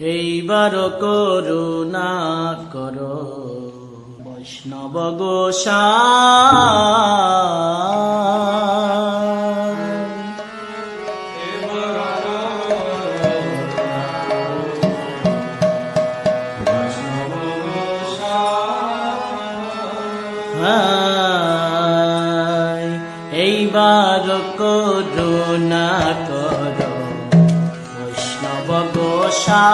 এইবার করুণা কর বৈষ্ণব গোসাই। এইবার করুণা কর বৈষ্ণব গোসাই।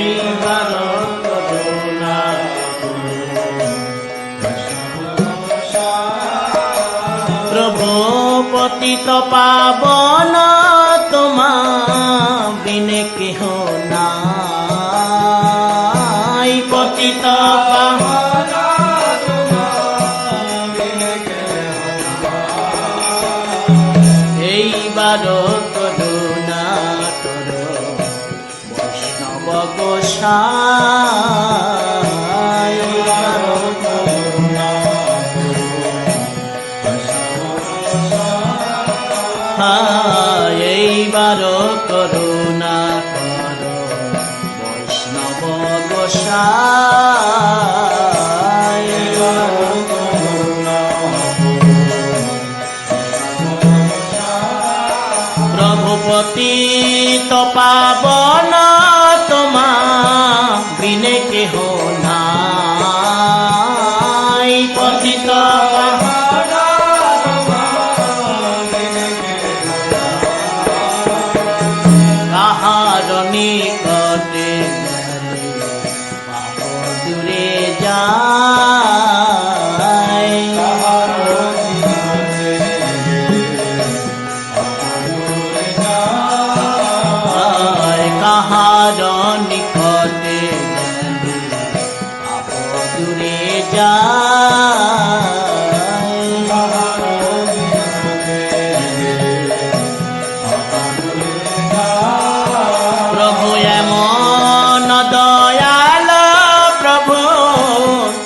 এইবার করুণা প্রভু পতিত পাবন তোমা বিনে কেহ নাই। পতিত পাবন এইবার করুণা কর বৈষ্ণব গোসাই। এইবার করুণা কর বৈষ্ণব গোসাই। প্রভু পতিত পাবন তোমা বিনে কেহ নাই। পতিত কাহার নিকটে পাপ দূরে যায়। কাহার নিকটে পাপ দূরে যায়। প্রভু এমন দয়াল প্রভু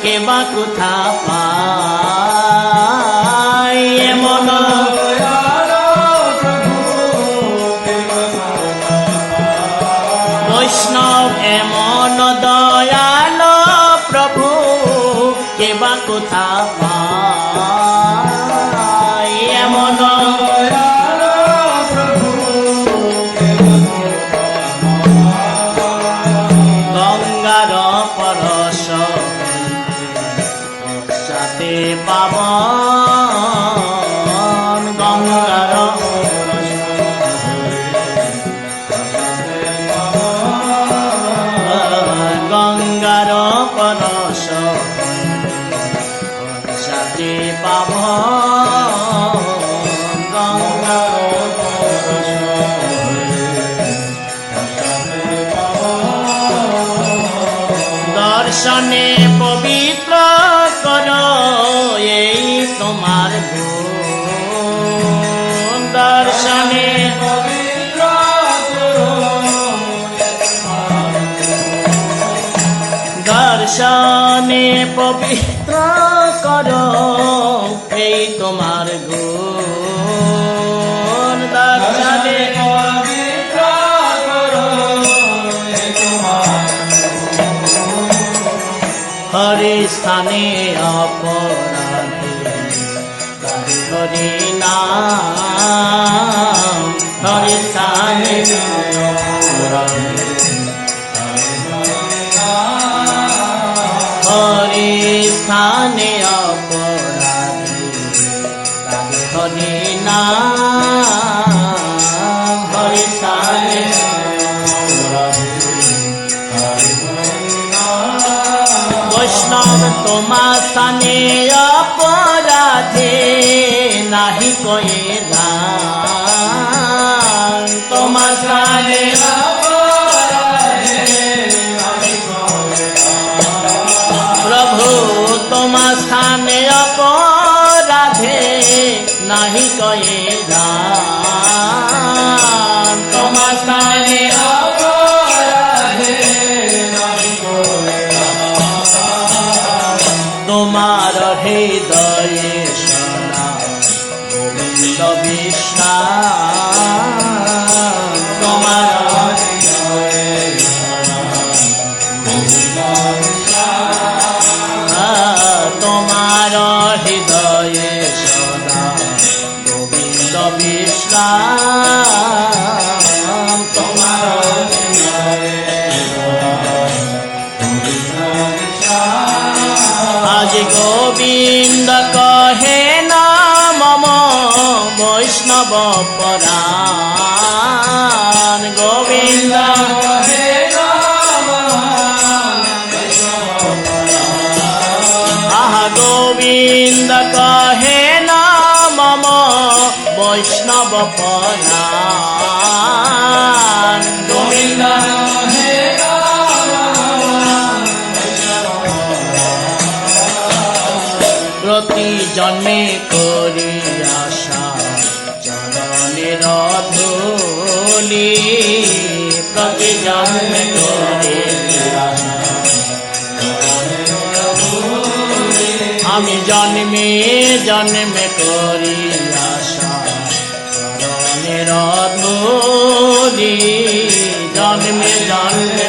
কেবা কোথা পাই। এমন বৈষ্ণব এমন দয়াল প্রভু কেবা কোথা পাই। এমন গঙ্গার পরশ সাথে পাবন। গঙ্গার গঙ্গার পরশ সাথে পাবন। গঙ্গার দর্শনে পবিত্র কর এই তোমার গুণ। দর্শনে পবিত্র দর্শনে পবিত্র কর এই তোমার গুণ। দর্শনে পবিত্র কর হরি স্থানে অপরাধী হরি নাম। হরি স্থানে হরি স্থানে অপরাধী হরি নাম। হরি স্থানে বৈষ্ণব তোমা স্থানে অপরাধে নাহি কয়ে ধান। তোমার স্থানে প্রভু তোমা স্থানে অপরাধে নাহি কয়ে ধান। তোমা স্থানে তোমার হৃদয়ে সদা গোবিন্দ বিশ্রাম। তোমার বৈষ্ণব পরাণ গোবিন্দ আহা গোবিন্দ কহে না মম বৈষ্ণব পরাণ গোবিন্দ প্রতি জন্মে করি আশা চরণের ধূলি প্রতি জন্মে করি আশা আমি জন্মে জন্মে করি আশা চরণের ধূলি জন্মে জন্মে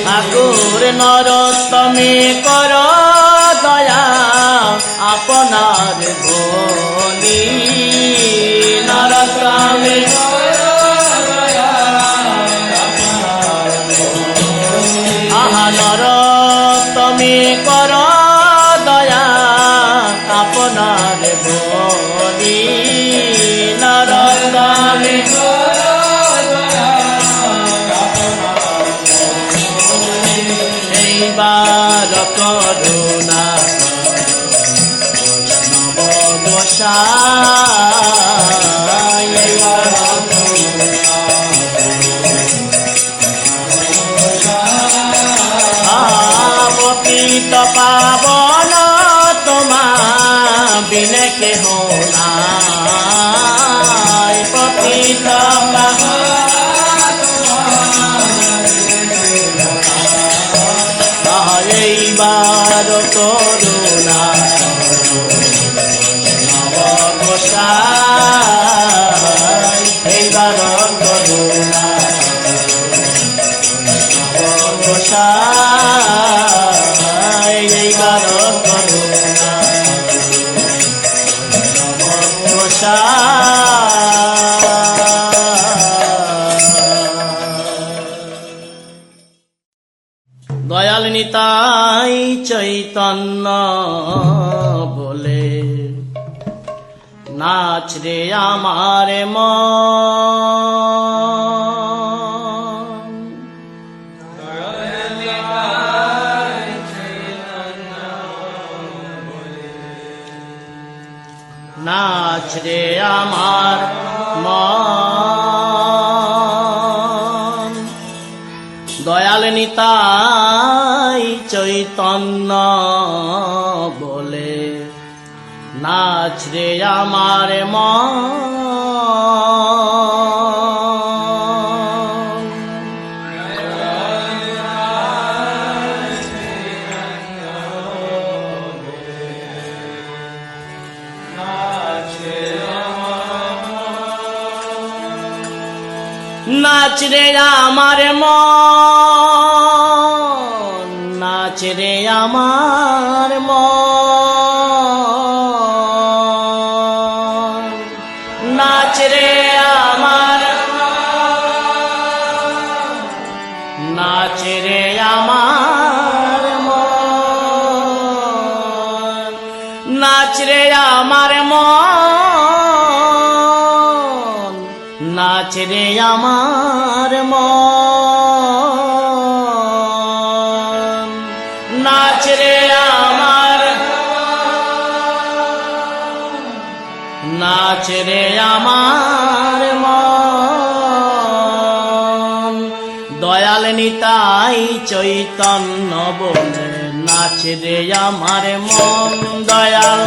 ঠাকুর নরোত্তমে কর দয়া আপনার বলি নরোত্তমে আহা নরোত্তমে কর দয়া আপনার বলি নরোত্তমে এইবার করুণা বৈষ্ণব গোসাই পতিত পাবন তোমা বিনে কেহ নাই পতিত এইবার করুণা বৈষ্ণব গোসাই এইবার করুণা বৈষ্ণব গোসাই এইবার করুণা বৈষ্ণব গোসাই দয়াল নিতাই চৈতন্য বলে নাচ রে আমার মন নাচ রে আমার মন দয়াল নিতাই চৈতন্য বলে নাচ রে আমার মন নাচ রে আমার মন নাচ রে আমার মন নাচ রে আমার নাচ রে আমার মন নাচ রে আমার মন নাচ রে আমার মন নাচ রে আমার নাচ রে আমার মন দয়াল নিতাই চৈতন্য বলে নাচ রে আমার মন দয়াল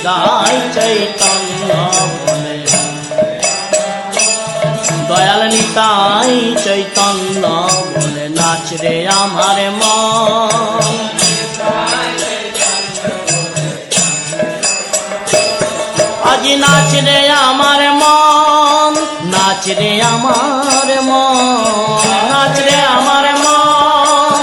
দাই চৈতন্য বলে দয়াল নিতাই চৈতন্য বলে নাচ রে আমার মন আজি নাচ রে আমার মন নাচ রে আমার মন নাচ রে আমার মন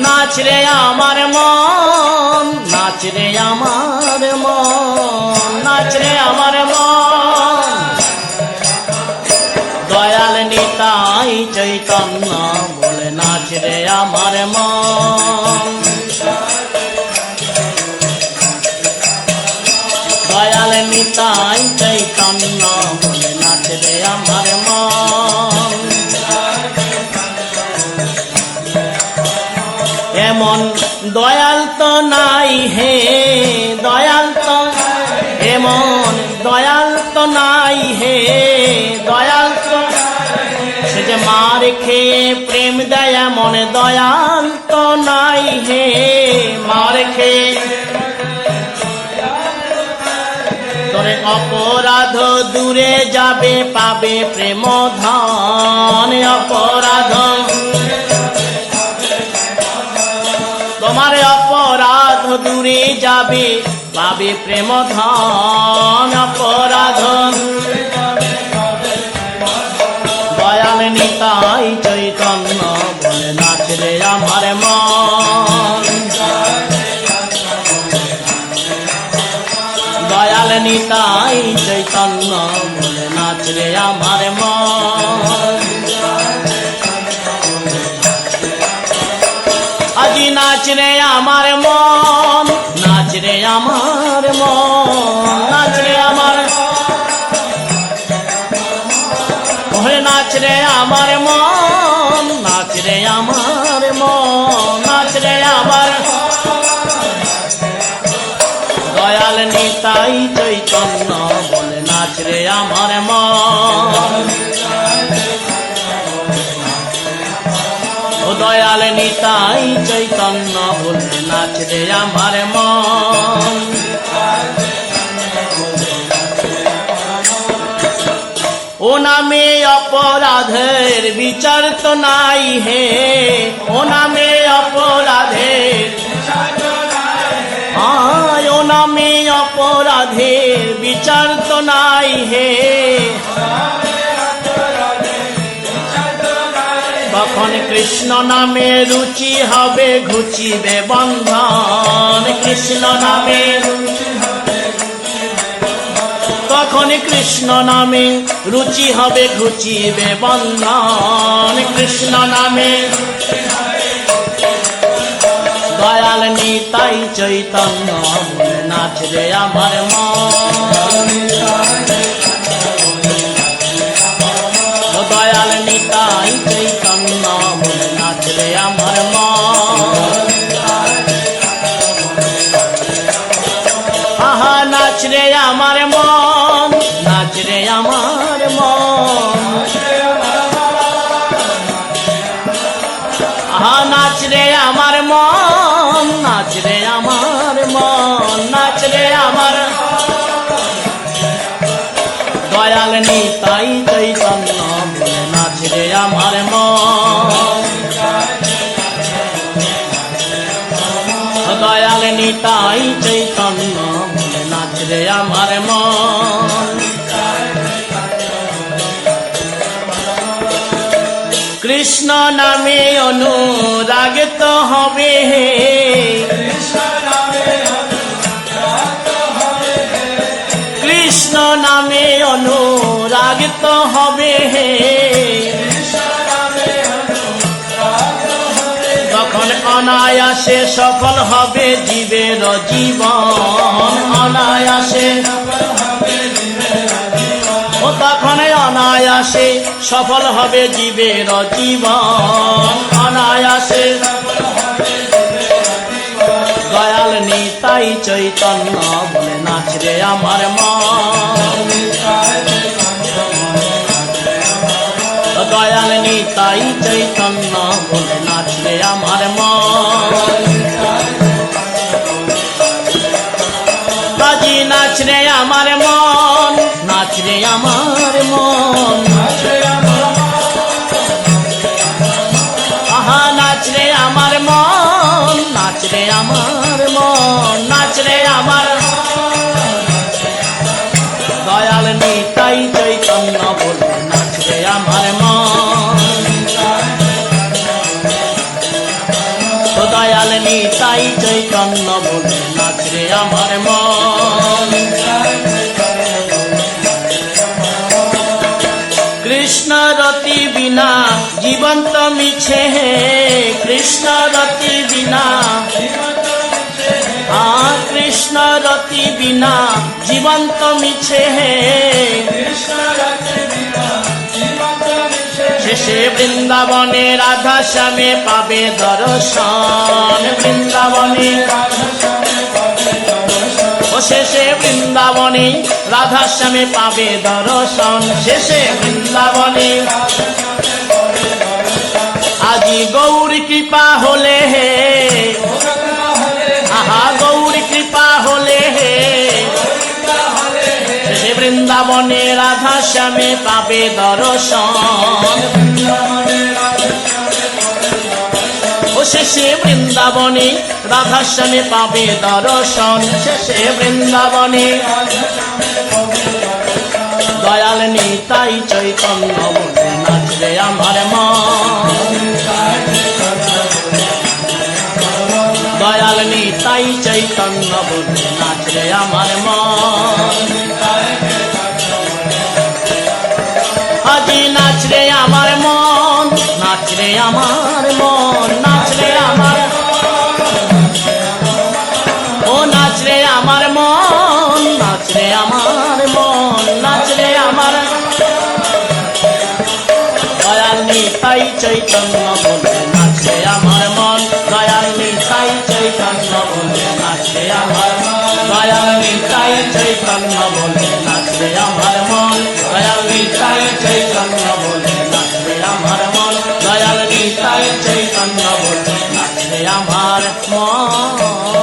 নাচ রে আমার মন নাচ রে আমার মন নাচ রে আমার মন দয়াল নিতাই চৈতন্য বলে নাচ রে আমার মন নিতাই চৈতন্য বলে নাচে রে আমার মন। এমন দয়াল তো নাই হে দয়াল তো, এমন দয়াল তো নাই হে দয়াল তো, সে যে মার খেয়ে প্রেম দেয় এমন দয়াল তো নাই হে। মার খেয়ে তোরে অপরাধ দূরে যাবে পাবে প্রেম ধন। অপরাধ তোমার অপরাধ দূরে যাবে পাবে প্রেম ধন। অপরাধ দয়াল নিতাই চৈতন্য বলে নাচ রে আমার মন। দয়াল নিতাই চৈতন্য বলে নাচ রে আমার মন। আজি নাচ রে আমার মন, নাচ রে আমার মন, নাচ রে আমার, ওরে নাচ রে আমার মন, নাচ রে আমার মন, নাচ রে আমার। দয়াল নিতাই চৈতন্য বলে নাচ রে আমার মন। ও দয়াল নিতাই চৈতন্য বলে নাচ রে আমার মন। ও নামে অপরাধের বিচার তো নাই হে, ও নামে অপরাধের, ও নামে অপরাধের বিচার তো নাই হে। তখন কৃষ্ণ নামে রুচি হবে ঘুচিবে বন্ধন। কৃষ্ণ নামে তখন কৃষ্ণ নামে রুচি হবে ঘুচিবে বন্ধন। কৃষ্ণ নামে দয়াল নিতাই চৈতন্য বলে নাচ রে আমার মন। দয়াল নিতাই চৈতন্য বলে নাচ রে আমার মন। আহা নাচ রে আমার মন, নাচ রে আমার মন। আহা নাচ রে আমার মন, নাচ রে আমার মন, নাচ রে আমার। দয়াল নিতাই চৈতন্য বলে নাচ রে আমার মন। দয়াল নিতাই চৈতন্য বলে নাচ রে আমার মন। কৃষ্ণ নামে অনুরাগ তো হবে হে, কৃষ্ণ নামে অনুরাগ তো হবে হে। তখন অনায়াসে সফল হবে জীবের জীবন। অনায়াসে ও তখন অনায়াসে সফল হবে জীবের জীবন। অনায়াসে দয়াল নিতাই চৈতন্য বলে নাচ রে আমার মন। দয়াল নিতাই চৈতন্য বলে নাচ রে আমার মন। আজি নাচ রে আমার মন, নাচ রে আমার মন। আহা নাচ রে আমার মন, নাচ রে আমার মন, নাচ রে আমার। দয়াল নিতাই চৈতন্য বলে নাচ রে আমার মন। দয়াল নিতাই চৈতন্য বলে নাচ রে আমার মন। জীবন্ত মিছে হে শেষে বৃন্দাবনে রাধা শ্যামে পাবে দর্শন বৃন্দাবনে ও শেষে বৃন্দাবনে রাধা শ্যামে পাবে দর্শন শেষে বৃন্দাবনে আজি গৌর কৃপা হলে হে আহা গৌর কৃপা হলে হে শেষে বৃন্দাবনে রাধা শ্যামে পাবে দর্শন ও শেষে বৃন্দাবনে রাধা শ্যামে পাবে দর্শন শেষে বৃন্দাবনে দয়াল নিতাই চৈতন্য বলে নাচরে আমার মন দয়াল নিতাই চৈতন্য বলে নাচরে আমার মন আজি নাচরে আমার মন নাচরে আমার মন নাচরে আমার ও নাচরে আমার মন নাচরে আমার মন নাচরে আমার দয়াল নিতাই চৈতন্য বলে নাচরে আমার মন দয়াল নিতাই চৈতন্য বলে নাচরে আমার মন দয়াল নিতাই চৈতন্য বলে নাচরে আমার মন দয়াল নিতাই চৈতন্য বলে নাচরে আমার মন দয়াল নিতাই চৈতন্য বলে নাচরে আমার মন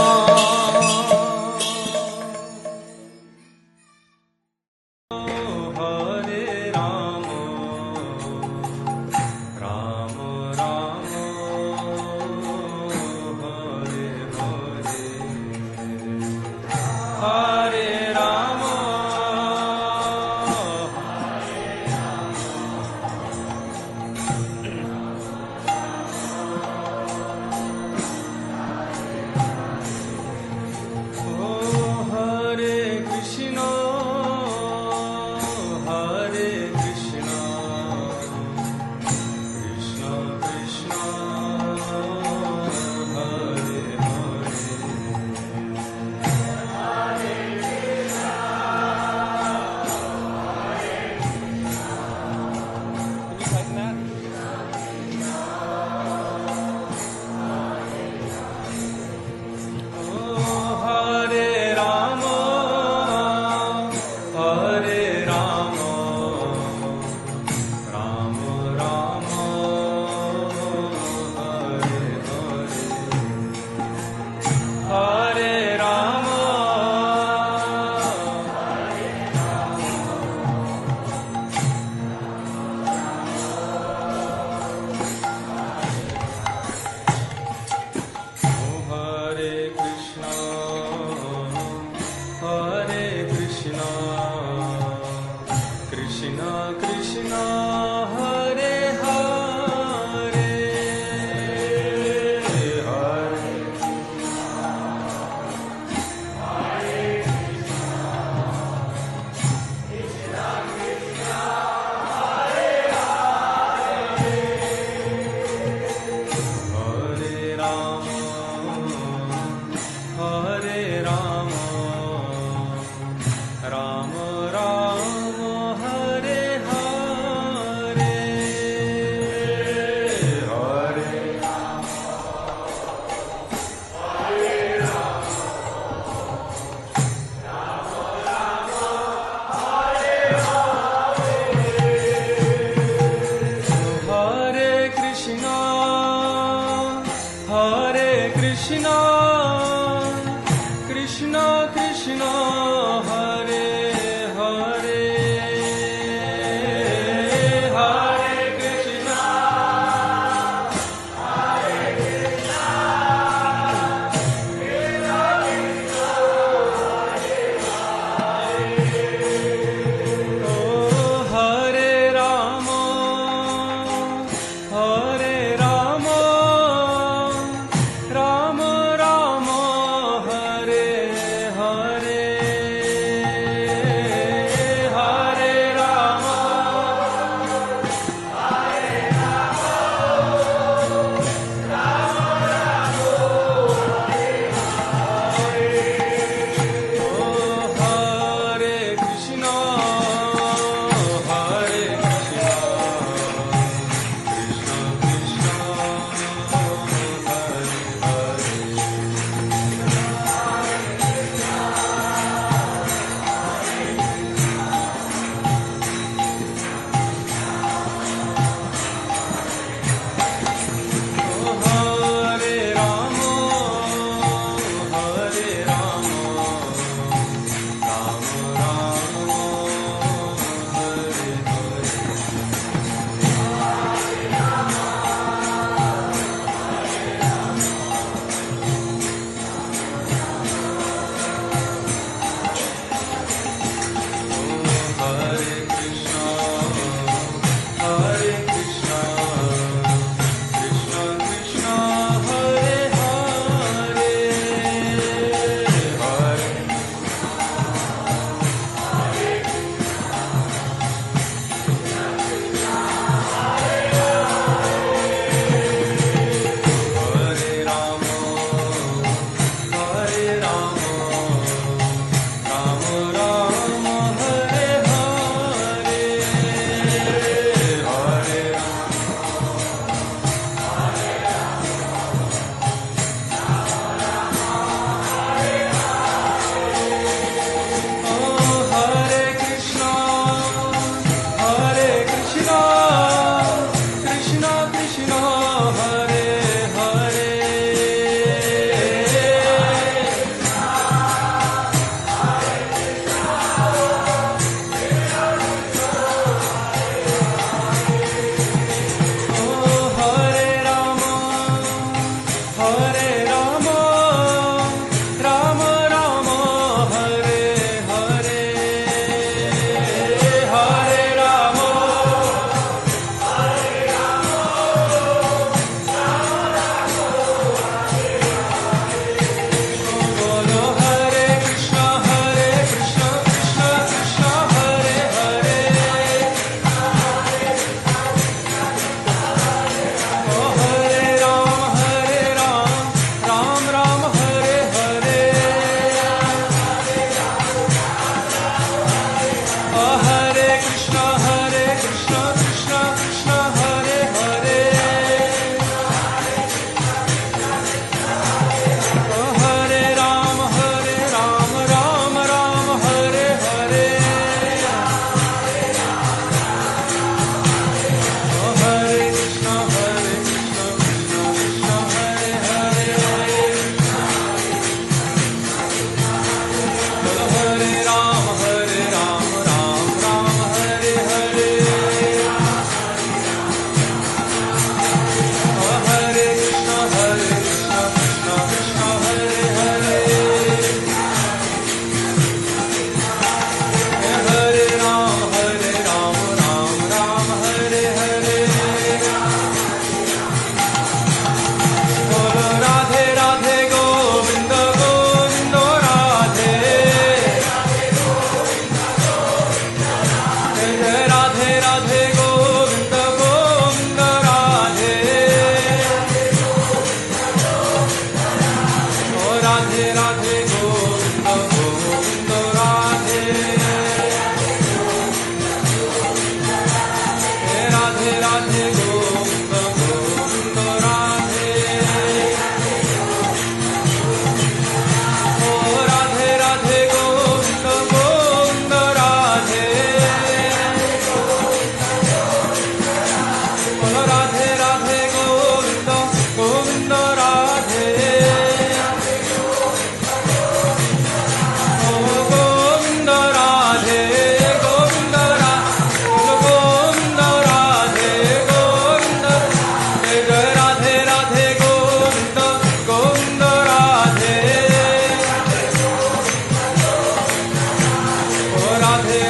Hare Rama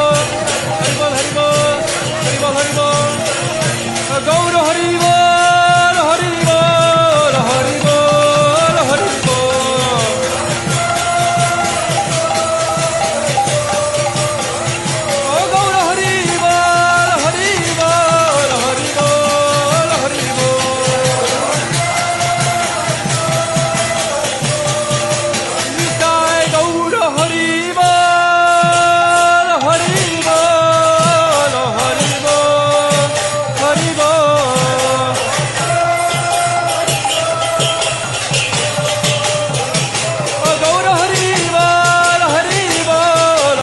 Hare